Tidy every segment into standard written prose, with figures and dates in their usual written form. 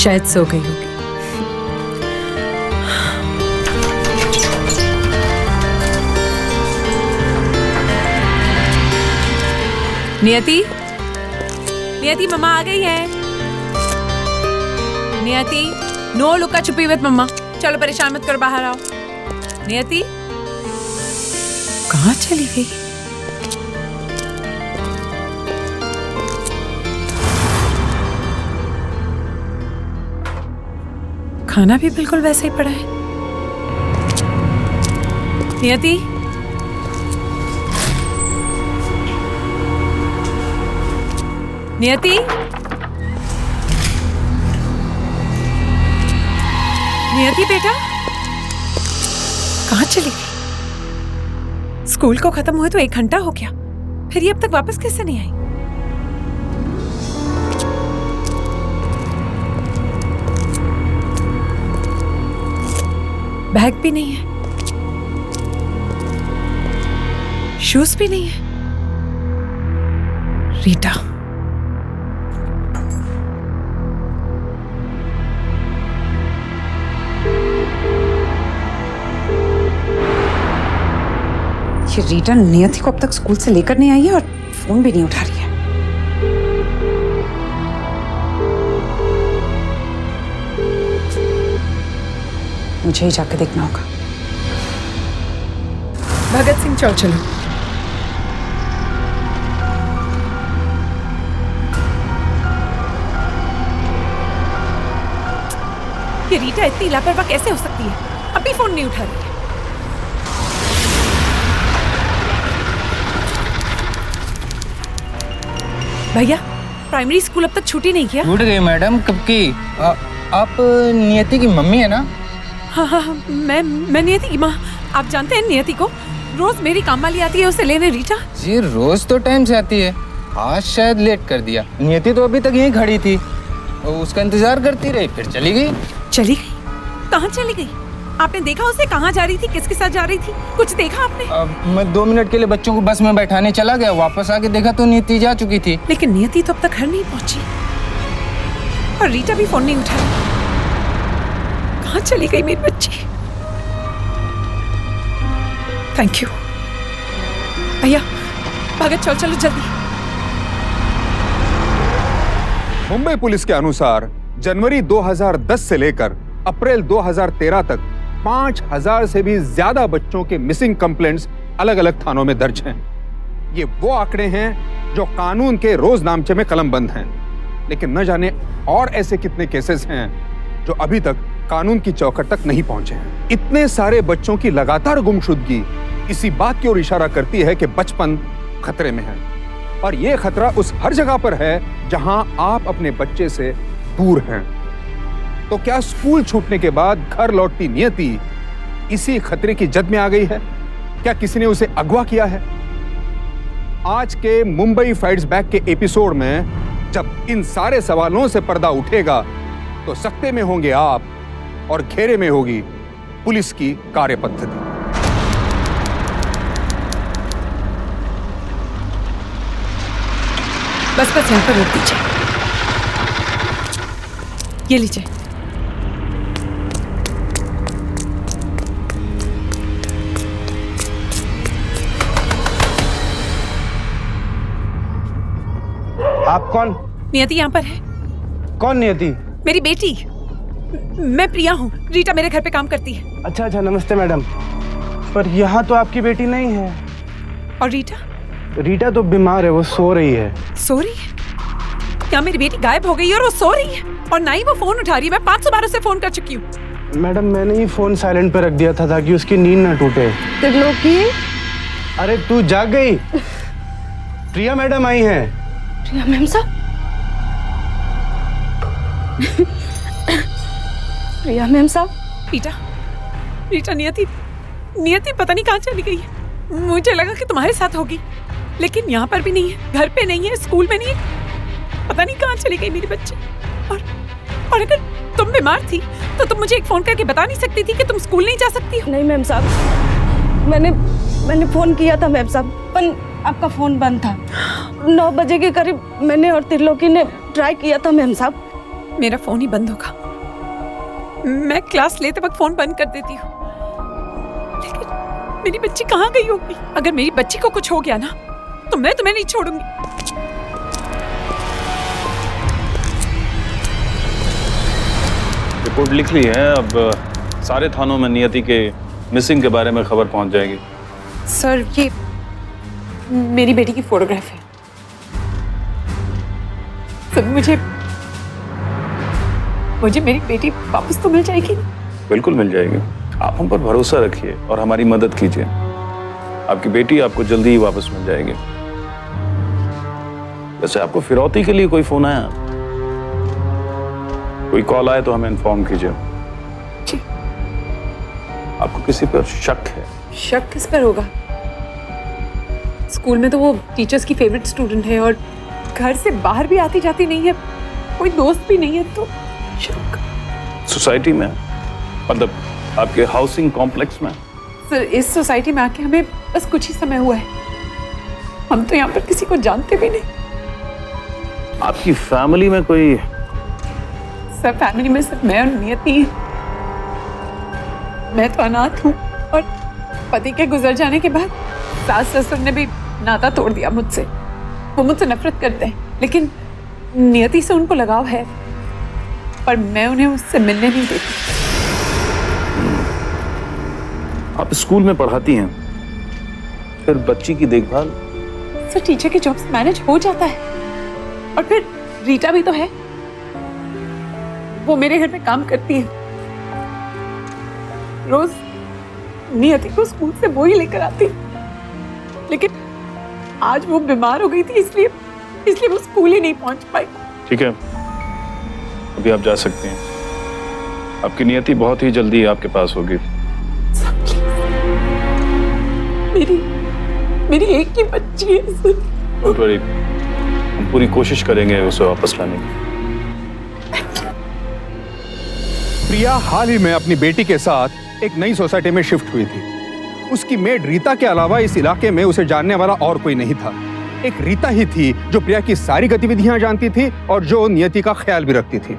शायद सो गई होगी। नियति, नियति मम्मा आ गई है। नियति, नो लुका छुपी विद मम्मा। चलो परेशान मत करो, बाहर आओ। नियति कहाँ चली गई? खाना भी बिल्कुल वैसे ही पड़ा है। नियति, नियति, नियति बेटा कहाँ चली गई? स्कूल को खत्म हुए तो 1 घंटा हो गया, फिर ये अब तक वापस कैसे नहीं आई? बैग भी नहीं है, शूज भी नहीं है। रीटा, ये रीटा नियति को अब तक स्कूल से लेकर नहीं आई है और फोन भी नहीं उठा रही है। मुझे ही जाके देखना होगा। भगत सिंह चल चलो। ये रीटा इतनी लापरवाह कैसे हो सकती है? अभी फोन नहीं उठा रही है। भैया, प्राइमरी स्कूल अब तक छुट्टी नहीं किया? छूट गई मैडम, कब की? आप नियति की मम्मी है ना? हाँ हाँ, मैं नियति की माँ। आप जानते हैं नियति को? रोज मेरी काम वाली आती है उसे लेने। रीटा जी रोज तो टाइम से आती है, आज शायद लेट कर दिया। नियति तो अभी तक यहीं खड़ी थी, उसका इंतजार करती रही, फिर चली गई। चली गई? कहाँ चली गई? आपने देखा उसे कहाँ जा रही थी, किसके साथ जा रही थी? कुछ देखा आपने? मैं 2 मिनट के लिए बच्चों को बस में बैठाने चला गया, वापस आके देखा तो नियति जा चुकी थी। लेकिन नियति तो अब तक घर नहीं पहुंची और रीटा भी फोन नहीं उठा रही। कहाँ चली गई मेरी बच्ची? थैंक यू भैया। भगत चल चलो जल्दी। मुंबई पुलिस के अनुसार जनवरी 2010 से लेकर अप्रैल 2013 तक 5000 से भी ज्यादा बच्चों के मिसिंग कंप्लेंट्स अलग अलग थानों में दर्ज हैं। ये वो आंकड़े हैं जो कानून के रोजनामचे में कलमबंद हैं, लेकिन न जाने और ऐसे कितने केसेस हैं जो अभी तक कानून की चौखट तक नहीं पहुंचे हैं। इतने सारे बच्चों की लगातार गुमशुदगी इसी बात की ओर इशारा करती है कि बचपन खतरे में है, और ये खतरा उस हर जगह पर है जहां आप अपने बच्चे से दूर हैं। तो क्या स्कूल छूटने के बाद घर लौटती नियति इसी खतरे की जद में आ गई है? क्या किसी ने उसे अगवा किया है? आज के मुंबई फाइट्स बैक के एपिसोड में जब इन सारे सवालों से पर्दा उठेगा तो सकते में होंगे आप और घेरे में होगी पुलिस की कार्यपद्धति। बस बस यहाँ पर रोक दीजिए। ये लीजिए। आप कौन? नियति यहाँ पर है। कौन नियति? मेरी बेटी। मैं प्रिया हूँ, रीटा मेरे घर पे काम करती है। अच्छा अच्छा, नमस्ते मैडम। पर यहाँ तो आपकी बेटी नहीं है। और रीटा? रीटा तो बीमार है, वो सो रही है। सो रही है? क्या मेरी बेटी गायब हो गई है और वो सो रही है? और ना ही वो फोन उठा रही है। मैं 500 बार उसे फोन कर चुकी हूँ। मैडम मैंने ही फोन साइलेंट पे रख दिया था ताकि उसकी नींद ना टूटे। त्रिलोकी, अरे तू जाग गई? प्रिया मैडम आई हैं। प्रिया मैम साहब? प्रिया मैम साहब? रीटा, रीटा नियति पता नहीं कहाँ चली गई है। मुझे लगा कि तुम्हारे साथ होगी, लेकिन यहाँ पर भी नहीं है, घर पे नहीं है, स्कूल में नहीं है। पता नहीं कहाँ चली गई मेरी बच्ची। और अगर तुम बीमार थी तो तुम मुझे एक फोन करके बता नहीं सकती थी कि तुम स्कूल नहीं जा सकती हो? नहीं मैम साहब, मैंने फोन किया था मैम साहब, पर आपका फोन बंद था। 9 बजे के करीब मैंने और त्रिलोकी ने ट्राई किया था मैम साहब, मेरा फोन ही बंद होगा। मैं क्लास लेते वक्त फोन बंद कर देती हूँ, लेकिन मेरी बच्ची कहाँ गई होगी? अगर मेरी बच्ची को कुछ हो गया ना तो मैं तुम्हें नहीं छोड़ूंगी। रिपोर्ट लिख ली है, अब सारे थानों में नियति के मिसिंग के बारे में खबर पहुंच जाएगी। सर, ये मेरी बेटी की फोटोग्राफ है। सर, मुझे मेरी बेटी वापस तो मिल जाएगी? बिल्कुल मिल जाएगी, आप हम पर भरोसा रखिए और हमारी मदद कीजिए। आपकी बेटी आपको जल्दी ही वापस मिल जाएगी। वैसे आपको फिरौती के लिए कोई फोन आया? कोई कॉल आए तो हमें इन्फॉर्म कीजिए। जी। आपको किसी पर शक है? शक किस पर होगा? स्कूल में तो वो टीचर्स की फेवरेट स्टूडेंट है और घर से बाहर भी आती जाती नहीं है, कोई दोस्त भी नहीं है, तो शक। सोसाइटी में, मतलब आपके हाउसिंग कॉम्प्लेक्स में? सर, इस सोसाइटी में आके हमें बस कुछ ही समय हुआ है। हम तो यहाँ पर किसी को जानते भी नहीं। आपकी फैमिली में कोई? सर, फैमिली में सिर्फ मैं और नियति हैं। मैं तो अनाथ हूँ और पति के गुजर जाने के बाद सास ससुर ने भी नाता तोड़ दिया मुझसे। वो मुझसे नफरत करते हैं, लेकिन नियति से उनको लगाव है, पर मैं उन्हें उससे मिलने नहीं देती। आप स्कूल में पढ़ाती हैं, फिर बच्ची की देखभाल? सर, टीचर की जॉब से मैनेज हो जाता है। और फिर रीटा भी तो है, वो मेरे घर में काम करती है। रोज नियति को स्कूल से वो ही लेकर आती, लेकिन आज वो बीमार हो गई थी, इसलिए वो स्कूल ही नहीं पहुंच पाई। ठीक है, अभी आप जा सकते हैं। आपकी नियति बहुत ही जल्दी आपके पास होगी। मेरी एक ही बच्ची है सर। डोंट वरी, हम पूरी कोशिश करेंगे उसे वापस लाने की। प्रिया हाल ही में अपनी बेटी के साथ एक नई सोसाइटी में शिफ्ट हुई थी। उसकी मेड रीता के अलावा इस इलाके में उसे जानने वाला और कोई नहीं था। एक रीता ही थी जो प्रिया की सारी गतिविधियां जानती थी और जो नियति का ख्याल भी रखती थी।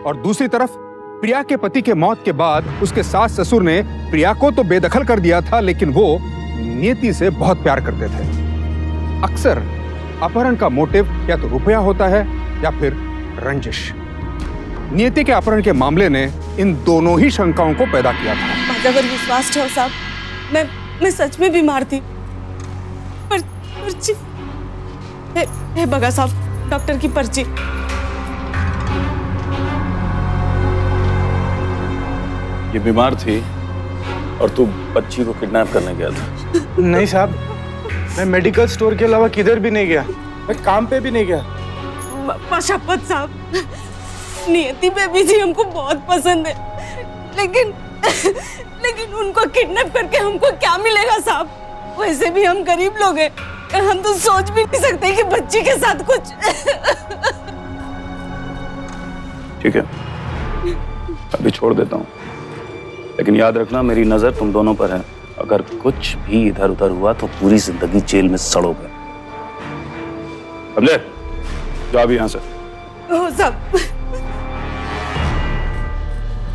और दूसरी तरफ प्रिया के पति के मौत के बाद उसके सास ससुर ने प्रिया को तो बेदखल कर दिया था, लेकिन वो नियति से बहुत प्यार करते थे। अक्सर अपहरण का मोटिव या तो रुपया होता है या फिर रंजिश। नियति के अपहरण के मामले ने इन दोनों ही शंकाओं को पैदा किया था। माझ्यावर विश्वास ठेव साहब, मैं सच में बीमार थी। पर्ची हे बघा साहब, डॉक्टर की पर्ची। ये बीमार थी और तू बच्ची को किडनैप करने गया था? नहीं साहब, मैं मेडिकल स्टोर के अलावा किधर भी नहीं गया, मैं काम पे भी नहीं गया। पशापत साहब, नियति बेबी जी हमको बहुत पसंद है, लेकिन उनको किडनैप करके हमको क्या मिलेगा साहब? वैसे भी हम गरीब लोग हैं, हम तो सोच भी नहीं सकते कि बच्ची के साथ कुछ। ठीक है, अभी छोड़ देता हूँ, लेकिन याद रखना मेरी नजर तुम दोनों पर है। अगर कुछ भी इधर उधर हुआ तो पूरी जिंदगी जेल में सड़ोगे। समझे? जाओ अभी यहाँ से। हो साहब।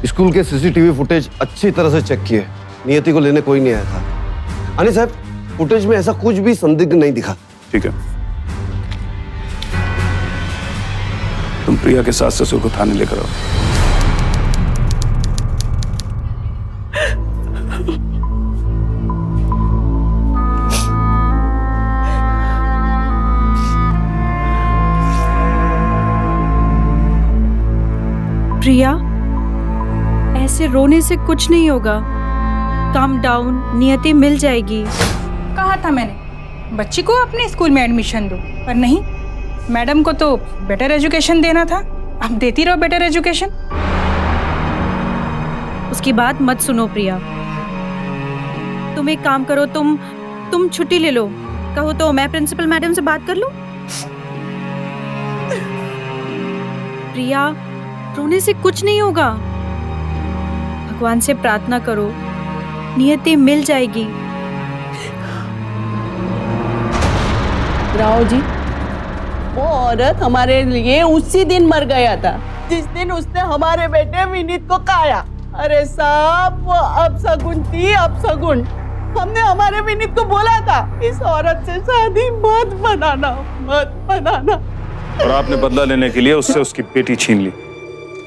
स्कूल के सीसीटीवी फुटेज अच्छी तरह से चेक किए, नियति को लेने कोई नहीं आया था। अनिल साहब, फुटेज में ऐसा कुछ भी संदिग्ध नहीं दिखा। ठीक है, तुम प्रिया के सास ससुर को थाने लेकर आओ। प्रिया, ऐसे रोने से कुछ नहीं होगा। काम डाउन, नियति मिल जाएगी। कहा था मैंने बच्ची को अपने स्कूल में एडमिशन दो, पर नहीं, मैडम को तो बेटर एजुकेशन देना था। अब देती रहो बेटर एजुकेशन। उसकी बात मत सुनो प्रिया। तुम एक काम करो, तुम छुट्टी ले लो। कहो तो मैं प्रिंसिपल मैडम से बात कर लूं। प्रिया, रोने से कुछ नहीं होगा। भगवान से प्रार्थना करो, नियति मिल जाएगी। राव जी, वो औरत हमारे लिए उसी दिन मर गया था। जिस दिन उसने हमारे बेटे विनीत को खाया। अरे साहब, वो अपशगुन थी, अपशगुन। हमने हमारे विनीत को बोला था इस औरत से शादी मत बनाना, मत बनाना। और आपने बदला लेने के लिए उससे उसकी बेटी छीन ली।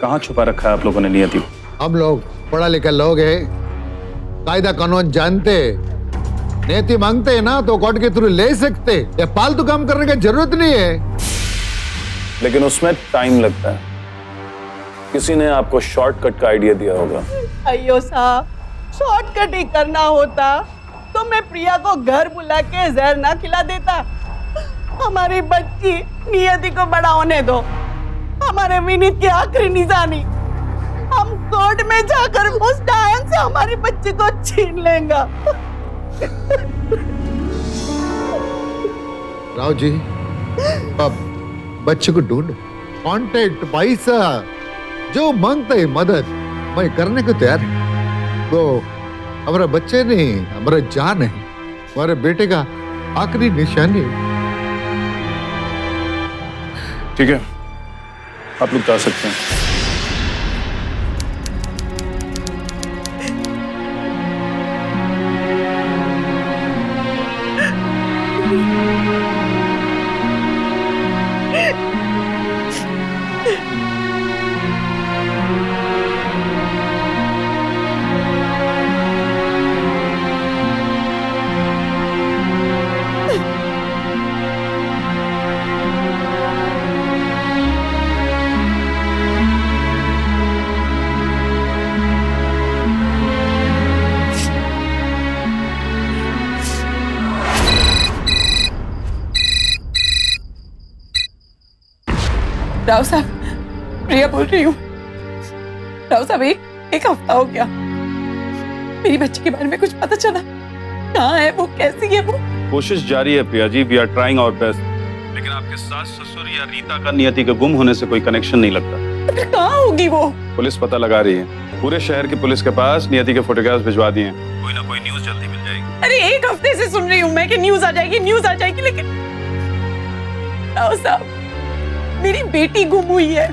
कहाँ छुपा रखा है आप लोगों ने नियति को? हम लोग पढ़ा लिखा लोग हैं, कायदा कानून जानते। नियति मांगते हैं ना तो कोर्ट के थ्रू ले सकते। ये फालतू काम करने की जरूरत नहीं है। लेकिन उसमें टाइम लगता है। किसी ने आपको शॉर्टकट का आइडिया दिया होगा। अयो साहब, शॉर्टकट ही करना होता तो मैं प्रिया को घर बुला के जहर ना खिला देता। हमारी बच्ची नियति को बड़ा होने दो, हमारे विनीत की आखिरी निशानी। हम कोर्ट में जाकर उस डायन से हमारी बच्ची को छीन लेंगे। राव जी, अब बच्चे को ढूंढ, कॉन्टेक्ट, पैसा जो मांगता है मदद मैं करने को तैयार है। तो हमारा बच्चे नहीं, हमारा जान है, हमारे बेटे का आखिरी निशानी। ठीक है, आप लोग जा सकते हैं। राव साहब, प्रिया बोल रही हूँ। राव साहब, एक हफ्ता हो गया, मेरी बच्ची के बारे में कुछ पता चला? कहाँ है वो, कैसी है वो? कोशिश जारी है Priya ji, we are trying our best. लेकिन आपके सास ससुर या रीता का नियति के गुम होने से कोई कनेक्शन नहीं लगता। तो फिर कहाँ होगी वो? पुलिस पता लगा रही है। पूरे शहर की पुलिस के पास नियति के फोटोग्राफ्स भिजवा दिए हैं। कोई ना कोई न्यूज जल्दी मिल जाएगी। अरे एक हफ्ते से सुन रही हूँ मैं कि न्यूज आ जाएगी, न्यूज आ जाएगी, लेकिन राव साहब, मेरी बेटी गुम हुई है।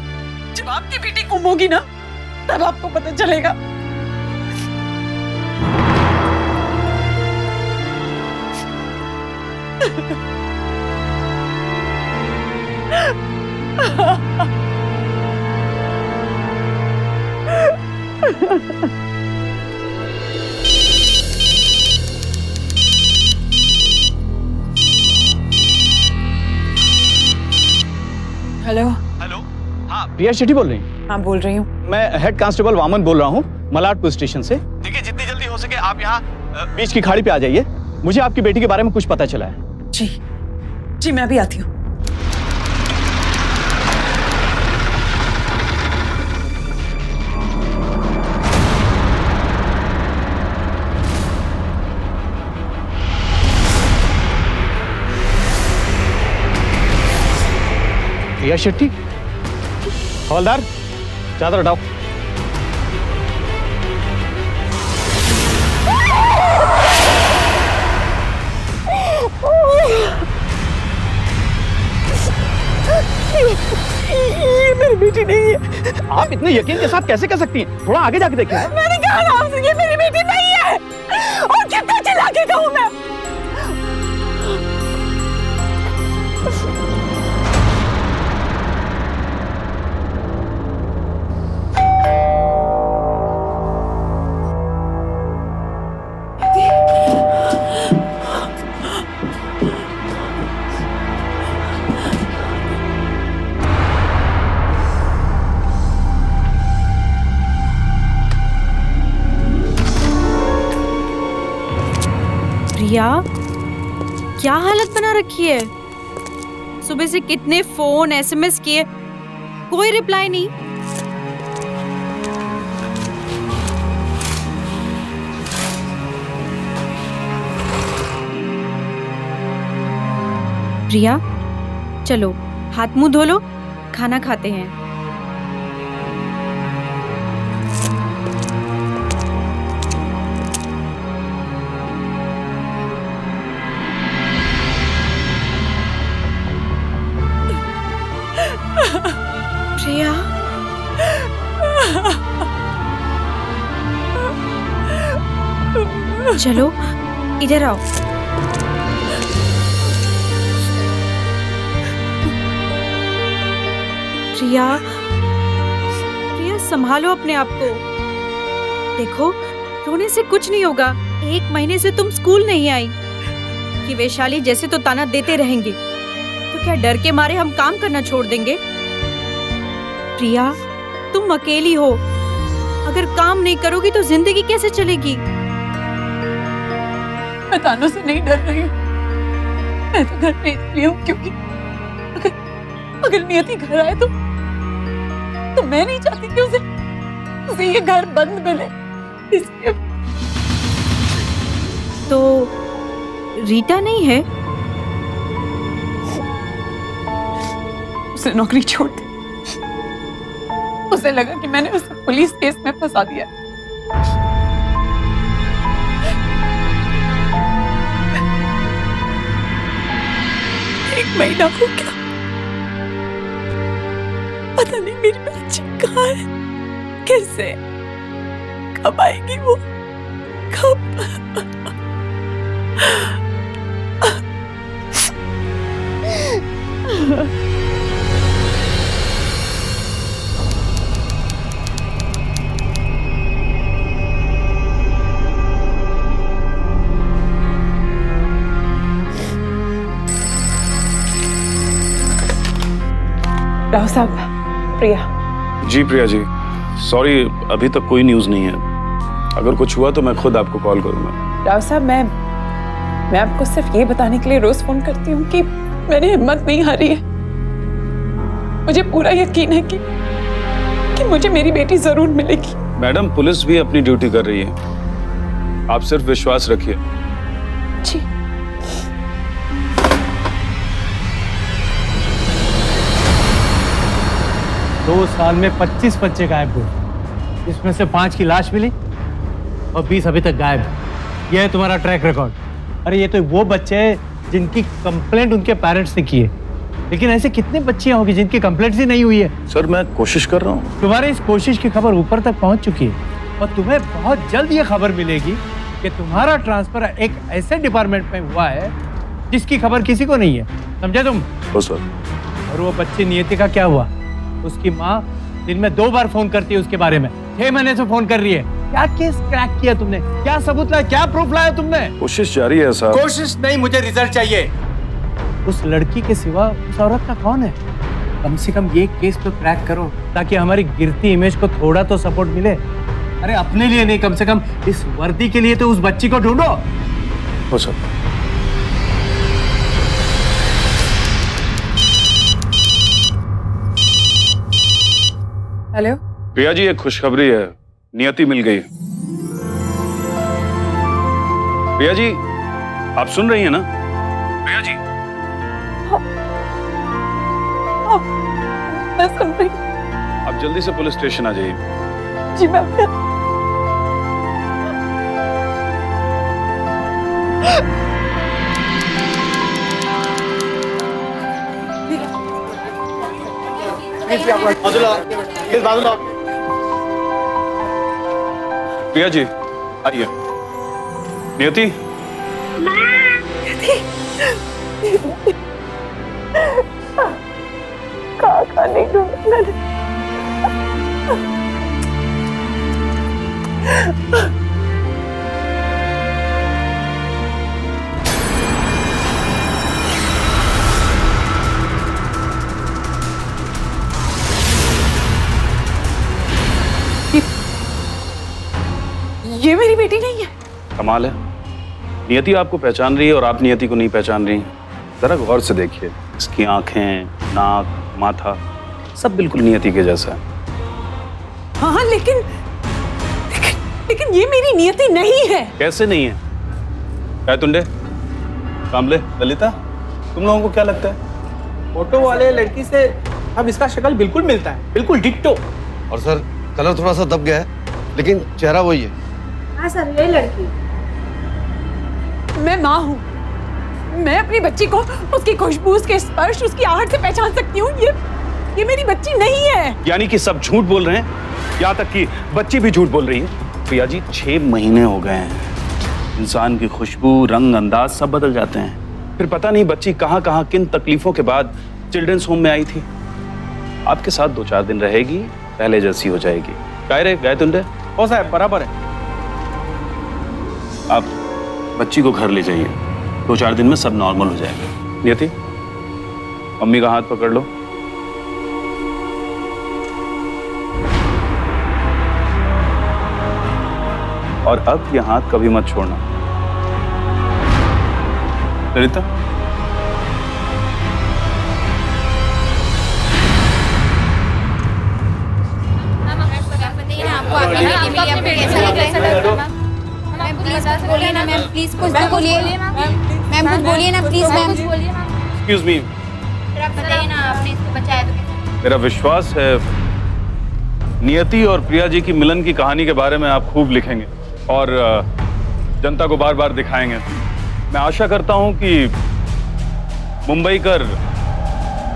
जब आपकी बेटी गुम होगी ना, तब आपको पता चलेगा। हेलो। हेलो, हाँ प्रिया शेट्टी बोल रही हैं? हाँ बोल रही हूँ। मैं हेड कांस्टेबल वामन बोल रहा हूँ, मलाड पुलिस स्टेशन से। देखिए, जितनी जल्दी हो सके आप यहाँ बीच की खाड़ी पे आ जाइए। मुझे आपकी बेटी के बारे में कुछ पता चला है। जी जी, मैं अभी आती हूँ। प्रिया शेट्टी, हवलदार चादर हटाओ। ये मेरी बेटी नहीं है। आप इतने यकीन के साथ कैसे कह सकती हैं? थोड़ा आगे जाके देखिए। मैंने कहा ना आपसे, ये मेरी बेटी नहीं है। और कितना चिल्ला के कहूँ मैं? प्रिया, क्या हालत बना रखी है? सुबह से कितने फोन एसएमएस किए, कोई रिप्लाई नहीं। प्रिया, चलो हाथ मुंह धो लो, खाना खाते हैं। प्रिया, चलो इधर आओ। प्रिया, प्रिया संभालो अपने आप को। देखो, रोने से कुछ नहीं होगा। 1 महीने से तुम स्कूल नहीं आई कि वैशाली जैसे तो ताना देते रहेंगे, तो क्या डर के मारे हम काम करना छोड़ देंगे? प्रिया, तुम अकेली हो, अगर काम नहीं करोगी तो जिंदगी कैसे चलेगी? मैं तानों से नहीं डर रही हूँ। मैं तो घर पे इसलिए हूँ क्योंकि अगर नियति घर आए तो मैं नहीं चाहती कि उसे ये घर बंद मिले, इसलिए। तो रीटा नहीं है? उसने नौकरी छोड़ दी। उसे लगा कि मैंने उसे पुलिस केस में फंसा दिया। 1 महीना हो गया, पता नहीं मेरी बच्ची कहाँ है, कैसे, कब आएगी वो, कब? राव साहब, प्रिया। जी प्रिया जी, सॉरी अभी तक कोई न्यूज़ नहीं है। अगर कुछ हुआ तो मैं खुद आपको कॉल करूंगा। राव साहब, मैं आपको सिर्फ ये बताने के लिए रोज फोन करती हूँ कि मेरी हिम्मत नहीं हारी है। मुझे पूरा यकीन है कि मुझे मेरी बेटी जरूर मिलेगी। मैडम, पुलिस भी अपनी ड्यूटी कर रही है, आप सिर्फ विश्वास रखिए। जी। दो साल में 25 बच्चे गायब हुए, इसमें से 5 की लाश मिली और 20 अभी तक गायब है। यह है तुम्हारा ट्रैक रिकॉर्ड। अरे ये तो वो बच्चे हैं जिनकी कंप्लेंट उनके पेरेंट्स ने की है, लेकिन ऐसे कितने बच्चियां होगी जिनकी कंप्लेंट ही नहीं हुई है? सर मैं कोशिश कर रहा हूँ। तुम्हारी इस कोशिश की खबर ऊपर तक पहुंच चुकी है और तुम्हें बहुत जल्द ये खबर मिलेगी कि तुम्हारा ट्रांसफर एक ऐसे डिपार्टमेंट में हुआ है जिसकी खबर किसी को नहीं है। समझे तुम? हो सर। और वो बच्ची नियति का क्या हुआ? उसकी माँ दिन में 2 बार फोन करती है उसके बारे में, 6 महीने से फोन कर रही है। क्या केस क्रैक किया तुमने? क्या सबूत लाया? क्या प्रूफ लाया तुमने? कोशिश जारी है साहब। कोशिश नहीं, मुझे रिजल्ट चाहिए। उस लड़की के सिवा उस औरत का कौन है? कम से कम ये केस तो क्रैक करो ताकि हमारी गिरती इमेज को थोड़ा तो सपोर्ट मिले। अरे अपने लिए नहीं, कम से कम इस वर्दी के लिए तो उस बच्ची को ढूंढो। हो सर। हेलो प्रिया जी, एक खुशखबरी है, नियति मिल गई। प्रिया जी, आप सुन रही हैं ना? प्रिया जी। मैं सुन रही। आप जल्दी से पुलिस स्टेशन आ जाइए। जी मैं प्रिया जी आइए। नियति, कहाँ नहीं ढूंढना। ये मेरी बेटी नहीं है। कमाल है, नियति आपको पहचान रही है और आप नियति को नहीं पहचान रही। जरा गौर से देखिए, इसकी आंखें, नाक, माथा सब बिल्कुल नियति के जैसा है। हाँ लेकिन ये मेरी नियति नहीं है। कैसे नहीं है? क्या तुंडे, कामले, ललिता, तुम लोगों को क्या लगता है? फोटो वाले लड़की से अब इसका शक्ल बिल्कुल मिलता है, बिल्कुल डिक्टो। और सर कलर थोड़ा सा दब गया है, लेकिन चेहरा वही है। हाँ सर, ये लड़की। मैं माँ हूँ, मैं अपनी बच्ची को उसकी खुशबू, उसके स्पर्श, उसकी आहट से पहचान सकती हूँ। ये मेरी बच्ची नहीं है। यानी कि सब झूठ बोल रहे हैं, यहाँ तक कि बच्ची भी झूठ बोल रही है। प्रिया जी, 6 महीने हो गए हैं, इंसान की खुशबू, रंग, अंदाज सब बदल जाते हैं। फिर पता नहीं बच्ची कहाँ कहाँ किन तकलीफों के बाद चिल्ड्रंस होम में आई थी। आपके साथ 2-4 दिन रहेगी, पहले जैसी हो जाएगी। गए तुंडे? ओ साहब बराबर है। आप बच्ची को घर ले जाइए, 2-4 दिन में सब नॉर्मल हो जाएगा। नियति, मम्मी का हाथ पकड़ लो। और अब ये हाथ कभी मत छोड़ना। ललिता, बोलिए ना मैम, प्लीज कुछ तो बोलिए। मैम कुछ बोलिए ना प्लीज मैम। एक्सक्यूज मी, बताइए ना, आपने इसको बचाया तो कैसे? मेरा विश्वास है नियति और प्रिया जी की मिलन की कहानी के बारे में आप खूब लिखेंगे और जनता को बार बार दिखाएंगे। मैं आशा करता हूं कि मुंबई कर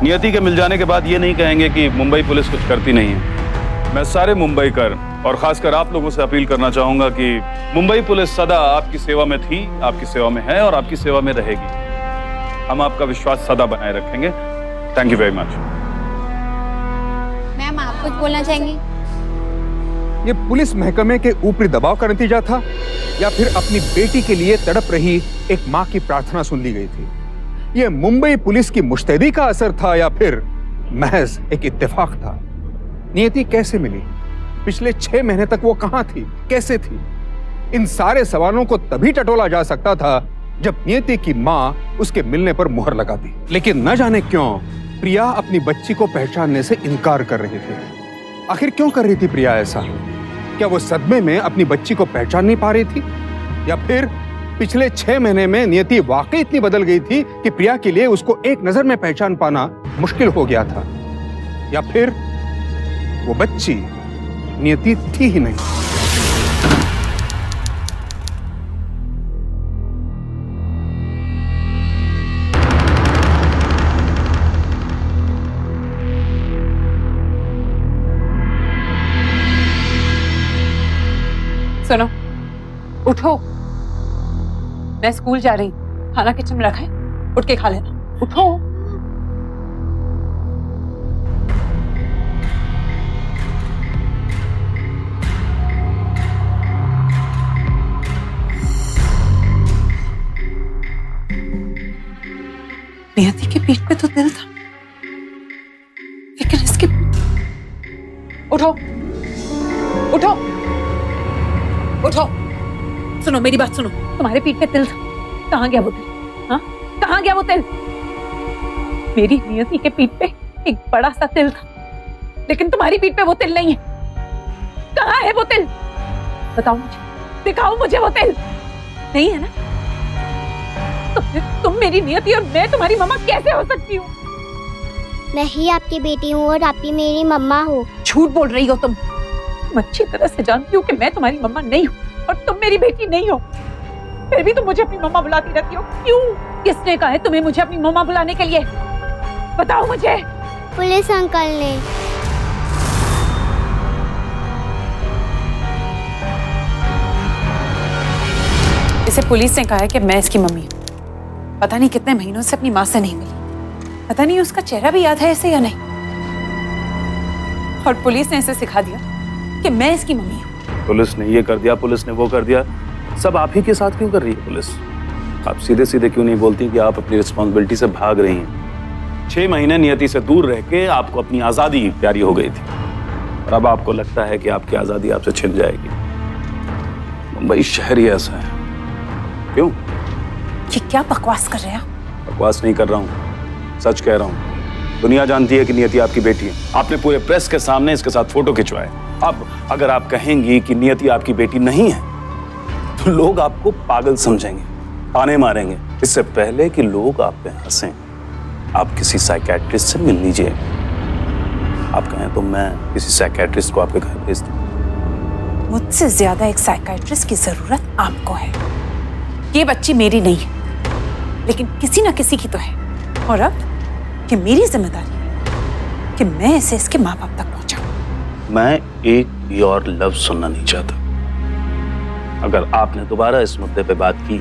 नियति के मिल जाने के बाद ये नहीं कहेंगे कि मुंबई पुलिस कुछ करती नहीं है। मैं सारे मुंबई कर और खासकर आप लोगों से अपील करना चाहूंगा कि मुंबई पुलिस सदा आपकी सेवा में थी, आपकी सेवा में है और आपकी सेवा में रहेगी। हम आपका विश्वास सदा बनाए रखेंगे। Thank you very much. Ma'am आप कुछ बोलना चाहेंगी? ये पुलिस महकमे के ऊपरी दबाव का नतीजा था या फिर अपनी बेटी के लिए तड़प रही एक मां की प्रार्थना सुन ली गई थी? ये मुंबई पुलिस की मुस्तैदी का असर था या फिर महज एक इत्तेफाक था? नियति कैसे मिली? पिछले 6 महीने तक वो कहां थी, कैसे थी? इन सारे सवालों को तभी टटोला जा सकता था जब नियति की मां उसके मिलने पर मुहर लगा दी। लेकिन न जाने क्यों प्रिया अपनी बच्ची को पहचानने से इनकार कर रही थी। आखिर क्यों कर रही थी प्रिया ऐसा? क्या वो सदमे में अपनी बच्ची को पहचान नहीं पा रही थी, या फिर पिछले 6 महीने में नियति वाकई इतनी बदल गई थी कि प्रिया के लिए उसको एक नजर में पहचान पाना मुश्किल हो गया था, या फिर वो बच्ची नियति थी ही नहीं? सुनो, उठो, मैं स्कूल जा रही हूँ। खाना किचन में रखा है, उठ के खा लेना। उठो। नियति के पीठ पे तो दिल था, लेकिन इसके... उठो, उठो, उठो। सुनो मेरी बात सुनो, तुम्हारे पीठ पे तिल था, कहाँ गया वो तिल? हाँ, कहाँ गया वो तिल? मेरी नियति के पीठ पे एक बड़ा सा तिल था, लेकिन तुम्हारी पीठ पे वो तिल नहीं है। कहाँ है वो तिल? बताओ मुझे, दिखाओ मुझे वो तिल। नहीं है ना? तो फिर तुम मेरी नियति और मैं तुम्हारी मम्मा कैसे हो सकती हूँ? मैं ही आपकी बेटी हूँ और आप ही मेरी मम्मा हो। झूठ बोल रही हो तुम। तुम अच्छी तरह से जानती हो कि मैं तुम्हारी मम्मा नहीं हूँ और तुम मेरी बेटी नहीं हो, फिर भी तुम मुझे अपनी मम्मा बुलाती रहती हो। क्यों? किसने कहा है तुम्हें मुझे अपनी मम्मा बुलाने के लिए? बताओ मुझे। पुलिस अंकल ने। इसे पुलिस ने कहा है कि मैं इसकी मम्मी हूँ। पता नहीं कितने महीनों से अपनी माँ से नहीं मिली। पता नहीं उसका चेहरा भी याद है इसे या नहीं। और पुलिस ने इसे सिखा दिया कि मैं इसकी मम्मी हूँ। पुलिस ने ये कर दिया, पुलिस ने वो कर दिया, सब आप ही के साथ क्यों कर रही है पुलिस? आप सीधे सीधे क्यों नहीं बोलती कि आप अपनी रिस्पॉन्सिबिलिटी से भाग रही हैं? 6 महीने नियति से दूर रह के आपको अपनी आज़ादी प्यारी हो गई थी और अब आपको लगता है कि आपकी आज़ादी आपसे छिन जाएगी। मुंबई शहर ही ऐसा है। क्यों? ये क्या बकवास कर रहे हैं? बकवास नहीं कर रहा हूँ, सच कह रहा हूँ। दुनिया जानती है कि नियति आपकी बेटी है। आपने पूरे प्रेस के सामने इसके साथ फोटो खिंचवाए। अब अगर आप कहेंगी कि नियति आपकी बेटी नहीं है तो लोग आपको पागल समझेंगे, ताने मारेंगे। इससे पहले कि लोग आप पे हंसें, आप किसी साइकियाट्रिस्ट से मिल लीजिए। आप कहें तो मैं किसी साइकियाट्रिस्ट को आपके घर भेज दूं। मुझसे ज्यादा एक साइकियाट्रिस्ट की जरूरत आपको है। ये बच्ची मेरी नहीं है, लेकिन किसी ना किसी की तो है। और अब ये मेरी जिम्मेदारी है कि मैं इसे इसके माँ बाप तक पहुंचाऊं। मैं एक भी और लफ्ज सुनना नहीं चाहता। अगर आपने दोबारा इस मुद्दे पे बात की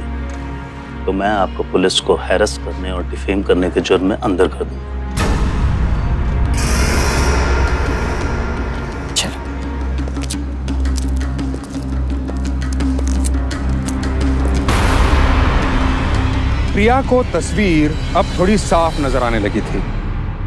तो मैं आपको पुलिस को हैरेस करने और डिफेम करने के जुर्म में अंदर कर दूंगा। प्रिया को तस्वीर अब थोड़ी साफ नजर आने लगी थी।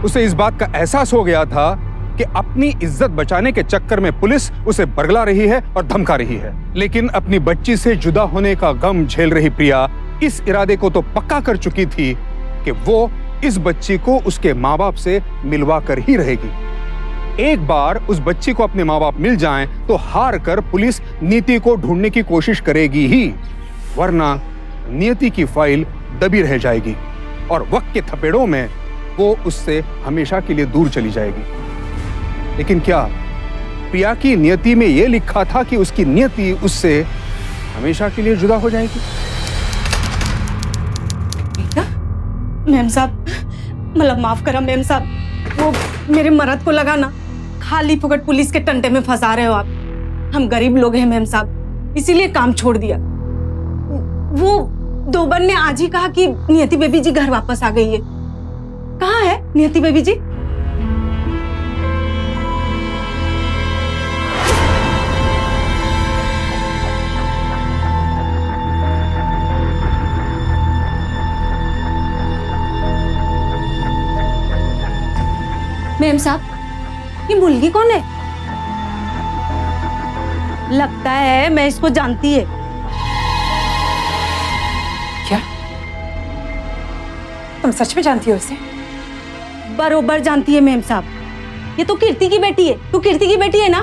उसे इस बात का एहसास हो गया था कि अपनी इज्जत बचाने के चक्कर में पुलिस उसे बरगला रही है और धमका रही है। लेकिन अपनी बच्ची से जुदा होने का गम झेल रही प्रिया इस इरादे को तो पक्का कर चुकी थी कि वो इस बच्ची को उसके माँ बाप से मिलवा कर ही रहेगी। एक बार उस बच्ची को अपने माँ बाप मिल जाएं तो हार कर पुलिस नीति को ढूंढने की कोशिश करेगी ही, वरना नियति की फाइल दबी रह जाएगी और वक्त के थपेड़ों में वो उससे हमेशा के लिए दूर चली जाएगी। लेकिन क्या प्रिया की नियति में यह लिखा था कि उसकी नियति उससे हमेशा के लिए जुदा हो जाएगी? मैम साहब, मतलब माफ करा मैम साहब, वो मेरे मर्द को लगा ना, खाली फुकट पुलिस के टंटे में फंसा रहे हो आप। हम गरीब लोग हैं मैम साहब, इसीलिए काम छोड़ दिया। वो दोबर ने आज ही कहा कि नियति बेबी जी घर वापस आ गई है। कहाँ है नियति बेबी जी? मैम साहब, ये मुलगी कौन है? लगता है मैं इसको जानती है। क्या तुम सच में जानती हो इसे? बरोबर जानती है मैम साहब, ये तो कीर्ति की बेटी है। तू कीर्ति की बेटी है ना?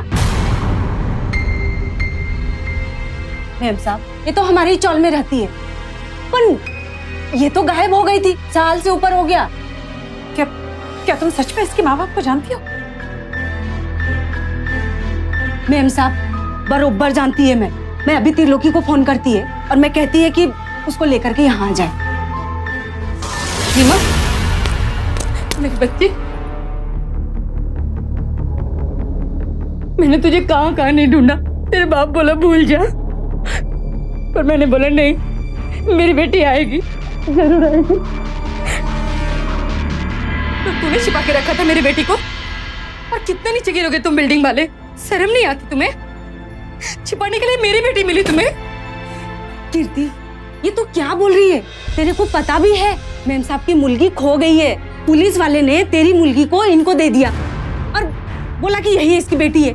मैम साहब, ये तो हमारी चौल में रहती है, पर ये तो गायब हो गई थी, साल से ऊपर हो गया। क्या तुम सच में इसके माँ बाप को जानती हो? मैम साहब, बरोबर जानती है। मैं अभी त्रिलोकी को फोन करती है और मैं कहती है कि उसको लेकर के यहाँ आ जाए। रीमा, मेरी बच्ची, मैंने तुझे कहाँ कहाँ नहीं ढूंढा। तेरे बाप बोला भूल जा, पर मैंने बोला नहीं, मेरी बेटी आएगी, जरूर आएगी। तो तूने छिपा के रखा था मेरी बेटी को, और कितने नीचे गिरोगे तुम बिल्डिंग वाले? शर्म नहीं आती तुम्हें? छिपाने के लिए मेरी बेटी मिली तुम्हें? कीर्ति, ये तू क्या बोल रही है? तेरे को पता भी है मैम साहब की मुलगी खो गई है। पुलिस वाले ने तेरी मुलगी को इनको दे दिया और बोला कि यही इसकी बेटी है,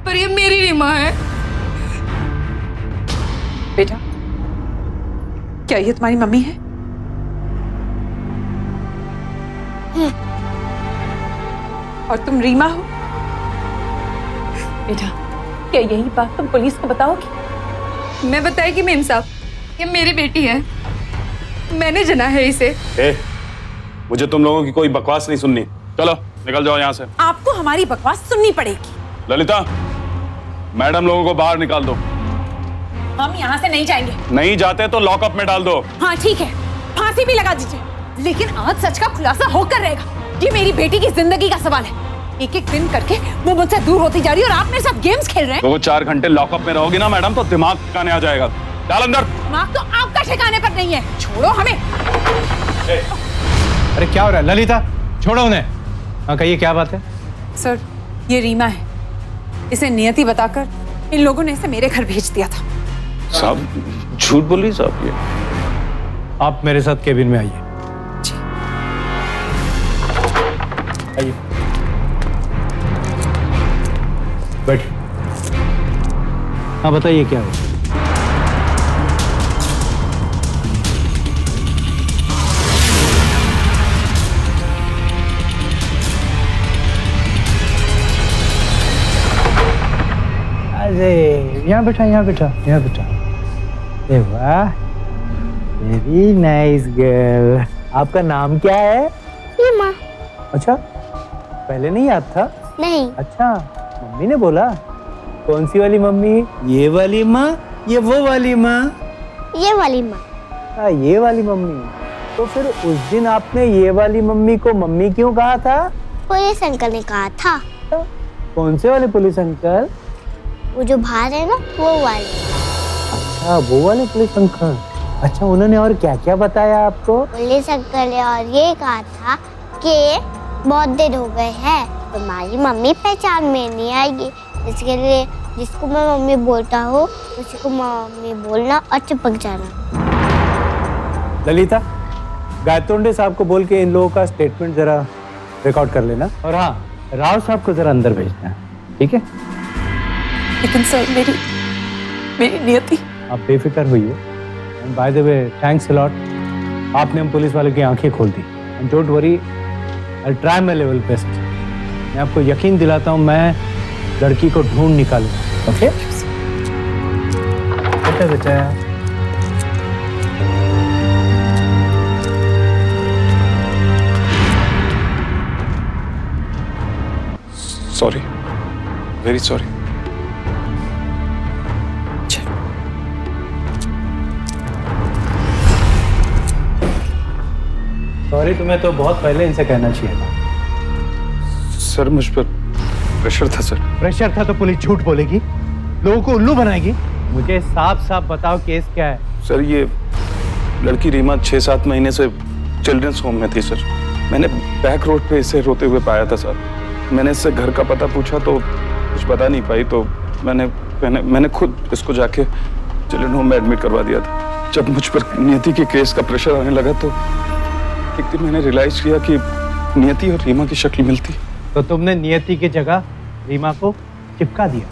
पर ये मेरी रीमा है। बेटा, क्या ये तुम्हारी मम्मी है? और तुम रीमा हो? बेटा, क्या यही बात तुम पुलिस को बताओगी? मैं बताएगी मैम साहब, ये मेरी बेटी है, मैंने जना है इसे। मुझे तुम लोगों की कोई बकवास नहीं सुननी। चलो निकल जाओ यहाँ से। आपको हमारी बकवास सुननी पड़ेगी। ललिता, मैडम लोगों को बाहर निकाल दो। हम यहाँ से नहीं जाएंगे। नहीं जाते तो लॉकअप में डाल दो। हाँ ठीक है, फांसी भी लगा दीजिए, लेकिन आज सच का खुलासा होकर रहेगा। ये मेरी बेटी की जिंदगी का सवाल है। एक एक दिन करके वो मुझसे दूर होती जा रही है और आप मेरे साथ गेम्स खेल रहे हैं। तो 4 घंटे लॉकअप में रहोगी ना मैडम, तो दिमाग ठिकाने आ जाएगा। डाल अंदर। दिमाग तो आपका ठिकाने पर नहीं है, छोड़ो हमें। अरे क्या हो रहा है ललिता? छोड़ो उन्हें। हाँ कहिए, क्या बात है? सर, ये रीमा है, इसे नियति बताकर इन लोगों ने इसे मेरे घर भेज दिया था। साहब झूठ बोल रही साहब। ये आप मेरे साथ केबिन में आइए। आइए, बैठिए। हाँ बताइए क्या है? अरे यहाँ बैठा, यहाँ बैठा, यहाँ बैठा। अरे वाह, वेरी नाइस गर्ल। आपका नाम क्या है? रीमा। अच्छा, पहले नहीं याद था? नहीं। अच्छा, मम्मी ने बोला? कौन सी वाली मम्मी? ये वाली माँ, ये वो वाली माँ? ये वाली माँ। हाँ, ये वाली मम्मी। तो फिर उस दिन आपने ये वाली मम्मी को मम्मी क्यों कहा था? पुलिस अंकल ने कहा था। कौन से वाले पुलिस अंकल? वो जो बाहर है ना, वो वाले। अच्छा वो वाले पुलिस अंकल। अच्छा उन्होंने और क्या क्या बताया आपको? पुलिस अंकल ने और ये कहा था कि बहुत देर हो गए हैं, तुम्हारी मम्मी पहचान में नहीं आएगी, इसके लिए जिसको मैं मम्मी बोलता हूँ उसी को मम्मी बोलना और चिपक जाना। ललिता, गायतोंडे साहब को बोल के इन लोगों का स्टेटमेंट जरा रिकॉर्ड कर लेना, और हाँ राव साहब को जरा अंदर भेजना, ठीक है? लेकिन सर मेरी नियति। आप बेफिक्र होइए। And by the way thanks a lot, आपने हम पुलिस वाले की आंखें खोल दी। And don't worry, I try my level best. मैं आपको यकीन दिलाता हूँ मैं लड़की को ढूंढ निकालूंगा। ओके बेटा। Sorry, very sorry. सॉरी तुम्हें तो बहुत पहले इनसे कहना चाहिए था। सर मुझ पर प्रेशर था सर। प्रेशर था तो पुलिस झूठ बोलेगी, लोगों को उल्लू बनाएगी? मुझे साफ साफ बताओ केस क्या है? सर ये लड़की रीमा 6-7 महीने से चिल्ड्रंस होम में थी सर। मैंने बैक रोड पे इसे रोते हुए पाया था सर। मैंने इससे घर का पता पूछा तो कुछ बता नहीं पाई, तो मैंने खुद इसको जाके चिल्ड्रन होम में एडमिट करवा दिया था। जब मुझ पर नियति के केस का प्रेशर आने लगा तो एक दिन मैंने रियलाइज किया कि नियति और रीमा की शक्ल मिलती। तो तुमने नियति की जगह रीमा को चिपका दिया?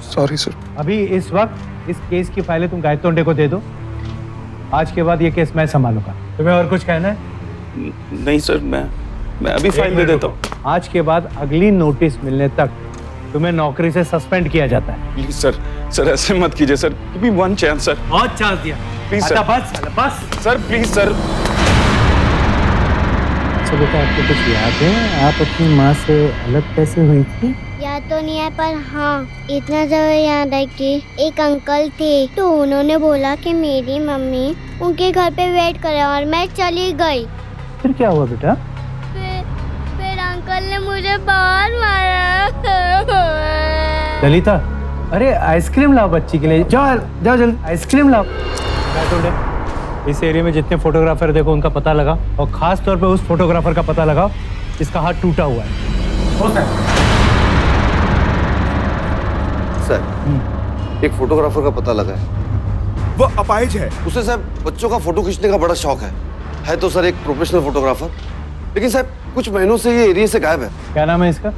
Sorry sir. अभी इस वक्त इस केस की फाइलें तुम गायतोंडे को दे दो। आज के बाद ये केस मैं संभालूंगा। तुम्हें और कुछ कहना है? नहीं सर, मैं अभी फाइल दे देता हूँ। आज के बाद अगली नोटिस मिलने तक तुम्हें नौकरी से सस्पेंड किया जाता है। प्लीज सर ऐसे मत कीजिए sir. Give me one chance sir. बहुत चांस दिया। Please sir. बस सर प्लीज सर। अच्छा बेटा, आपको कुछ याद है आप अपनी माँ से अलग कैसे हुई थी? याद तो नहीं है, पर हाँ इतना जरूर याद है कि एक अंकल थे, तो उन्होंने बोला कि मेरी मम्मी उनके घर पे वेट करे और मैं चली गई। फिर क्या हुआ बेटा? फिर अंकल ने मुझे बाहर मारा। ललिता, अरे आइसक्रीम लाओ बच्ची के लिए। जाओ जल्दी आइसक्रीम लाओ। इस एरिया में जितने फोटोग्राफर देखो उनका पता लगा, और खास तौर पे उस फोटोग्राफर का पता लगाओ जिसका हाथ टूटा हुआ है। सर एक फोटोग्राफर का पता लगा है। वो अपाहिज है। उसे साहब बच्चों का फोटो खींचने का बड़ा शौक है तो सर एक प्रोफेशनल फोटोग्राफर, लेकिन साहब कुछ महीनों से ये एरिया से गायब है। क्या नाम है इसका?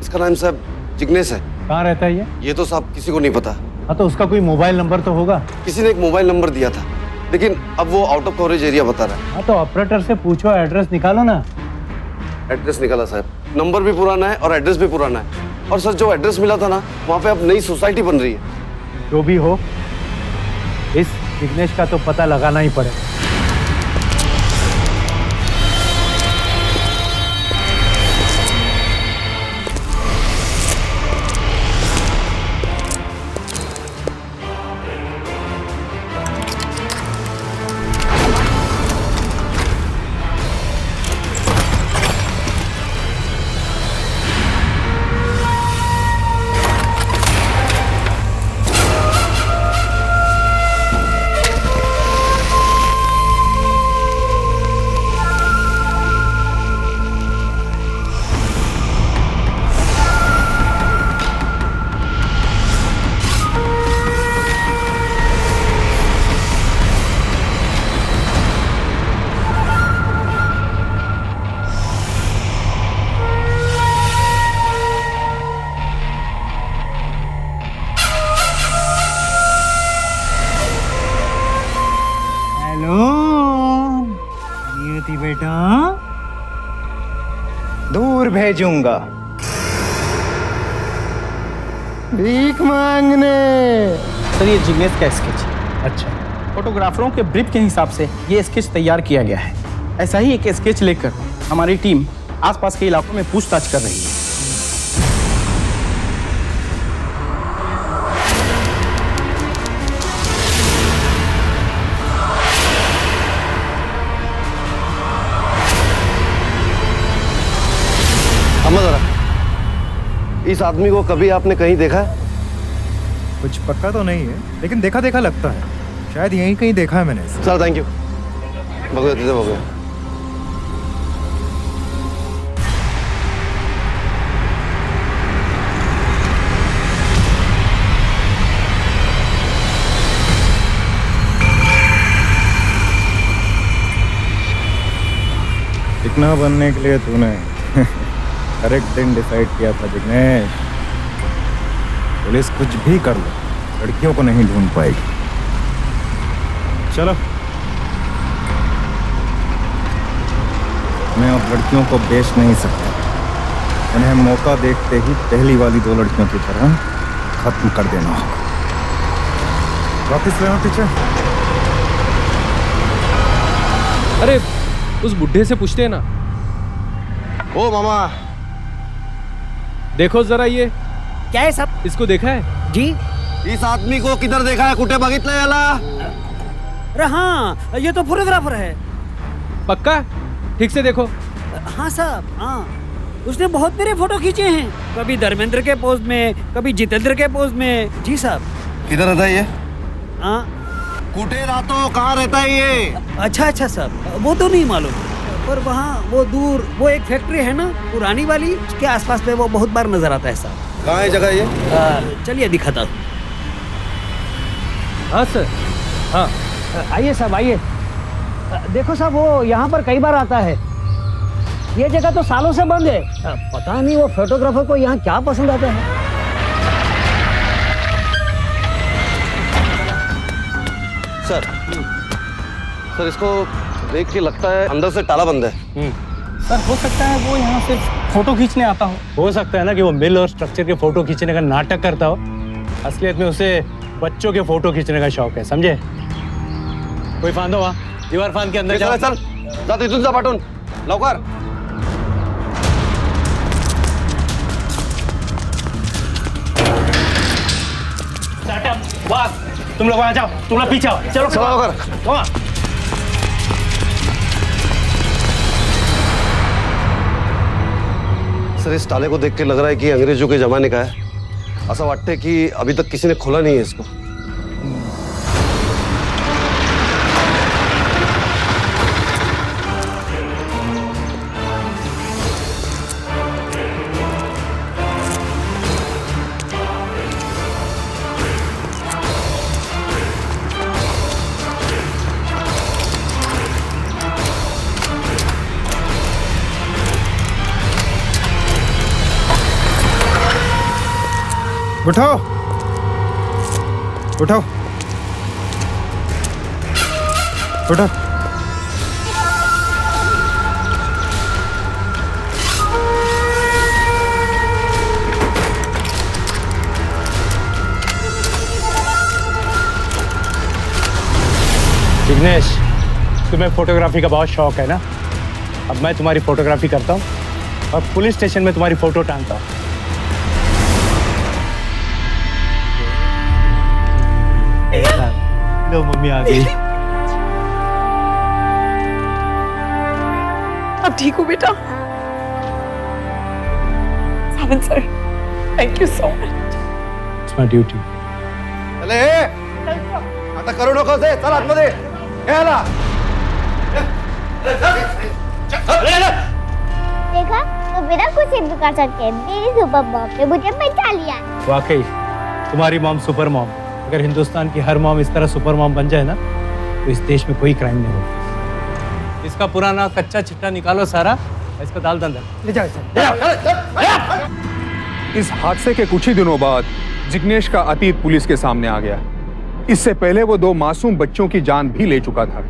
इसका नाम साहब जिग्नेश है। कहाँ रहता है ये तो साहब किसी को नहीं पता। हाँ तो उसका कोई मोबाइल नंबर तो होगा? किसी ने एक मोबाइल नंबर दिया था, लेकिन अब वो आउट ऑफ कवरेज एरिया बता रहा है। हाँ तो ऑपरेटर से पूछो, एड्रेस निकालो ना। एड्रेस निकाला साहब, नंबर भी पुराना है और एड्रेस भी पुराना है। और सर जो एड्रेस मिला था ना, वहाँ पे अब नई सोसाइटी बन रही है। जो भी हो, इस जिग्नेश का तो पता लगाना ही पड़ेगा। बेटा दूर भेजूंगा भीख मांगने। सर ये जिग्नेश का स्केच। अच्छा, फोटोग्राफरों के ब्रीफ के हिसाब से ये स्केच तैयार किया गया है। ऐसा ही एक स्केच लेकर हमारी टीम आसपास के इलाकों में पूछताछ कर रही है। इस आदमी को कभी आपने कहीं देखा है? कुछ पक्का तो नहीं है, लेकिन देखा देखा लगता है। शायद यहीं कहीं देखा है मैंने इसे। Sir thank you. हो गया। चिकना बनने के लिए तूने करेक्ट दिन डिसाइड किया था जिग्नेश। पुलिस कुछ भी कर लो, लड़कियों को नहीं ढूंढ पाएगी। चलो, मैं अब लड़कियों को बेच नहीं सकता। उन्हें मौका देखते ही पहली वाली 2 लड़कियों की तरह खत्म कर देना होगा। वापिस लेना पीछे। अरे उस बुढ़े से पूछते हैं ना। ओ मामा, देखो जरा ये क्या है साहब? इसको देखा है जी? इस आदमी को किधर देखा है? कुठे बघितलं याला? अरे हाँ, ये तो फोटोग्राफर है। पक्का? ठीक से देखो। हाँ साहब, हाँ। उसने बहुत मेरे फोटो खींचे हैं, कभी धर्मेंद्र के पोज में, कभी जितेंद्र के पोज में। जी साहब। किधर रहता है ये? हाँ। कुठे रहता, कहाँ रहता है ये? अच्छा साहब, वो तो नहीं मालूम, पर वहाँ वो दूर वो एक फैक्ट्री है ना पुरानी वाली, उसके आसपास में वो बहुत बार नजर आता है साहब। कहाँ है जगह ये? चलिए दिखाता हूँ। हाँ सर, हाँ आइए साहब, आइए। देखो साहब, वो यहाँ पर कई बार आता है। ये जगह तो सालों से बंद है। पता नहीं वो फोटोग्राफर को यहाँ क्या पसंद आता है। सर इसको देख के लगता है अंदर से ताला बंद है। सर हो सकता है वो यहाँ सिर्फ फोटो खींचने आता हो सकता है ना कि वो मिल और स्ट्रक्चर के फोटो खींचने का नाटक करता हो। असलियत में उसे बच्चों के फोटो खींचने का शौक है, समझे? कोई फांदो वहाँ, दीवार फांद के अंदर जाओ। चल जा, तिथून जा पाठवून लवकर। तुम लोग वहाँ जाओ, तुम लोग पीछे आओ। चलो लवकर। सर इस ताले को देख के लग रहा है कि अंग्रेजों के जमाने का है। ऐसा वाटते कि अभी तक किसी ने खोला नहीं है इसको। उठाओ, उठाओ, उठाओ। जिग्नेश, तुम्हें फोटोग्राफी का बहुत शौक है ना? अब मैं तुम्हारी फोटोग्राफी करता हूँ और पुलिस स्टेशन में तुम्हारी फोटो टांगता हूँ। लो मम्मी आ गई। अब ठीक हो बेटा? Sawant sir, thank you so much. It's my duty. चले आता करू नको से, चल आतमध्ये याला। देखा तो मेरा कुछ भी कर सकते, मेरी सुपर मॉम ने मुझे बचा लिया। वाकई तुम्हारी मॉम सुपर मॉम। अगर हिंदुस्तान की हर मॉम इस तरह सुपर मॉम बन जाए ना, तो इस देश में कोई क्राइम नहीं होगा। इसका पुराना कच्चा चिट्टा निकालो सारा, इसको डाल अंदर ले जाओ। इस हादसे के कुछ ही दिनों बाद जिग्नेश का अतीत पुलिस के सामने आ गया। इससे पहले वो 2 मासूम बच्चों की जान भी ले चुका था।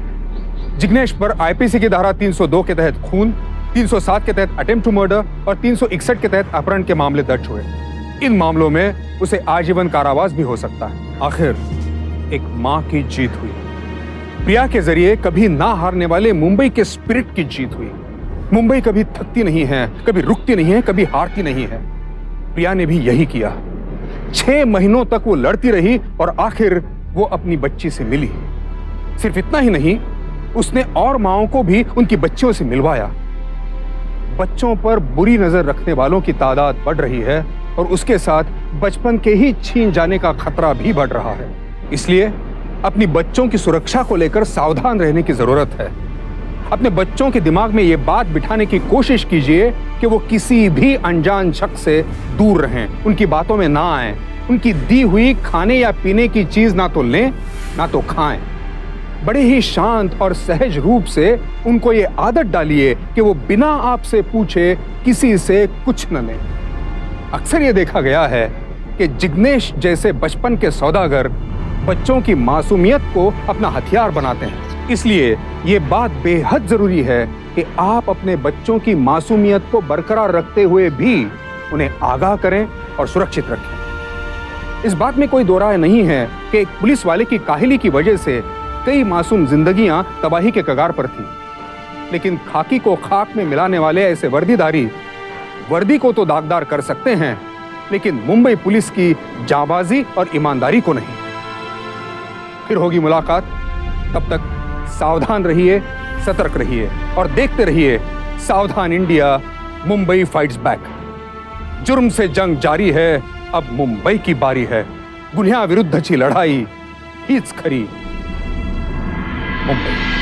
जिग्नेश पर आईपीसी की धारा 302 के तहत खून, 307 के तहत अटेम्प्ट टू मर्डर और 361 के तहत अपहरण के मामले दर्ज हुए। इन मामलों में उसे आजीवन कारावास भी हो सकता है। आखिर एक मां की जीत हुई। प्रिया के जरिए कभी ना हारने वाले मुंबई के स्पिरिट की जीत हुई। मुंबई कभी थकती नहीं है, कभी रुकती नहीं है, कभी हारती नहीं है। प्रिया ने भी यही किया। 6 महीनों तक वो लड़ती रही और आखिर वो अपनी बच्ची से मिली। सिर्फ इतना ही नहीं, उसने और माओं को भी उनकी बच्चियों से मिलवाया। बच्चों पर बुरी नजर रखने वालों की तादाद बढ़ रही है और उसके साथ बचपन के ही छीन जाने का खतरा भी बढ़ रहा है। इसलिए अपनी बच्चों की सुरक्षा को लेकर सावधान रहने की जरूरत है। अपने बच्चों के दिमाग में ये बात बिठाने की कोशिश कीजिए कि वो किसी भी अनजान शख्स से दूर रहें, उनकी बातों में ना आए, उनकी दी हुई खाने या पीने की चीज ना तो लें ना तो खाएं। बड़े ही शांत और सहज रूप से उनको ये आदत डालिए कि वो बिना आपसे पूछे किसी से कुछ न लें। अक्सर ये देखा गया है कि जिग्नेश जैसे बचपन के सौदागर बच्चों की मासूमियत को अपना हथियार बनाते हैं। इसलिए ये बात बेहद जरूरी है कि आप अपने बच्चों की मासूमियत को बरकरार रखते हुए भी उन्हें आगाह करें और सुरक्षित रखें। इस बात में कोई दो राय नहीं है कि एक पुलिस वाले की काहिली की वजह से कई मासूम जिंदगियां तबाही के कगार पर थीं। लेकिन खाकी को खाक में मिलाने वाले ऐसे वर्दीधारी वर्दी को तो दागदार कर सकते हैं, लेकिन मुंबई पुलिस की जांबाजी और ईमानदारी को नहीं। फिर होगी मुलाकात, तब तक सावधान रहिए, सतर्क रहिए और देखते रहिए सावधान इंडिया, मुंबई फाइट्स बैक। जुर्म से जंग जारी है, अब मुंबई की बारी है। गुन्ह्या विरुद्धची लढाई हीच खरी मुंबई।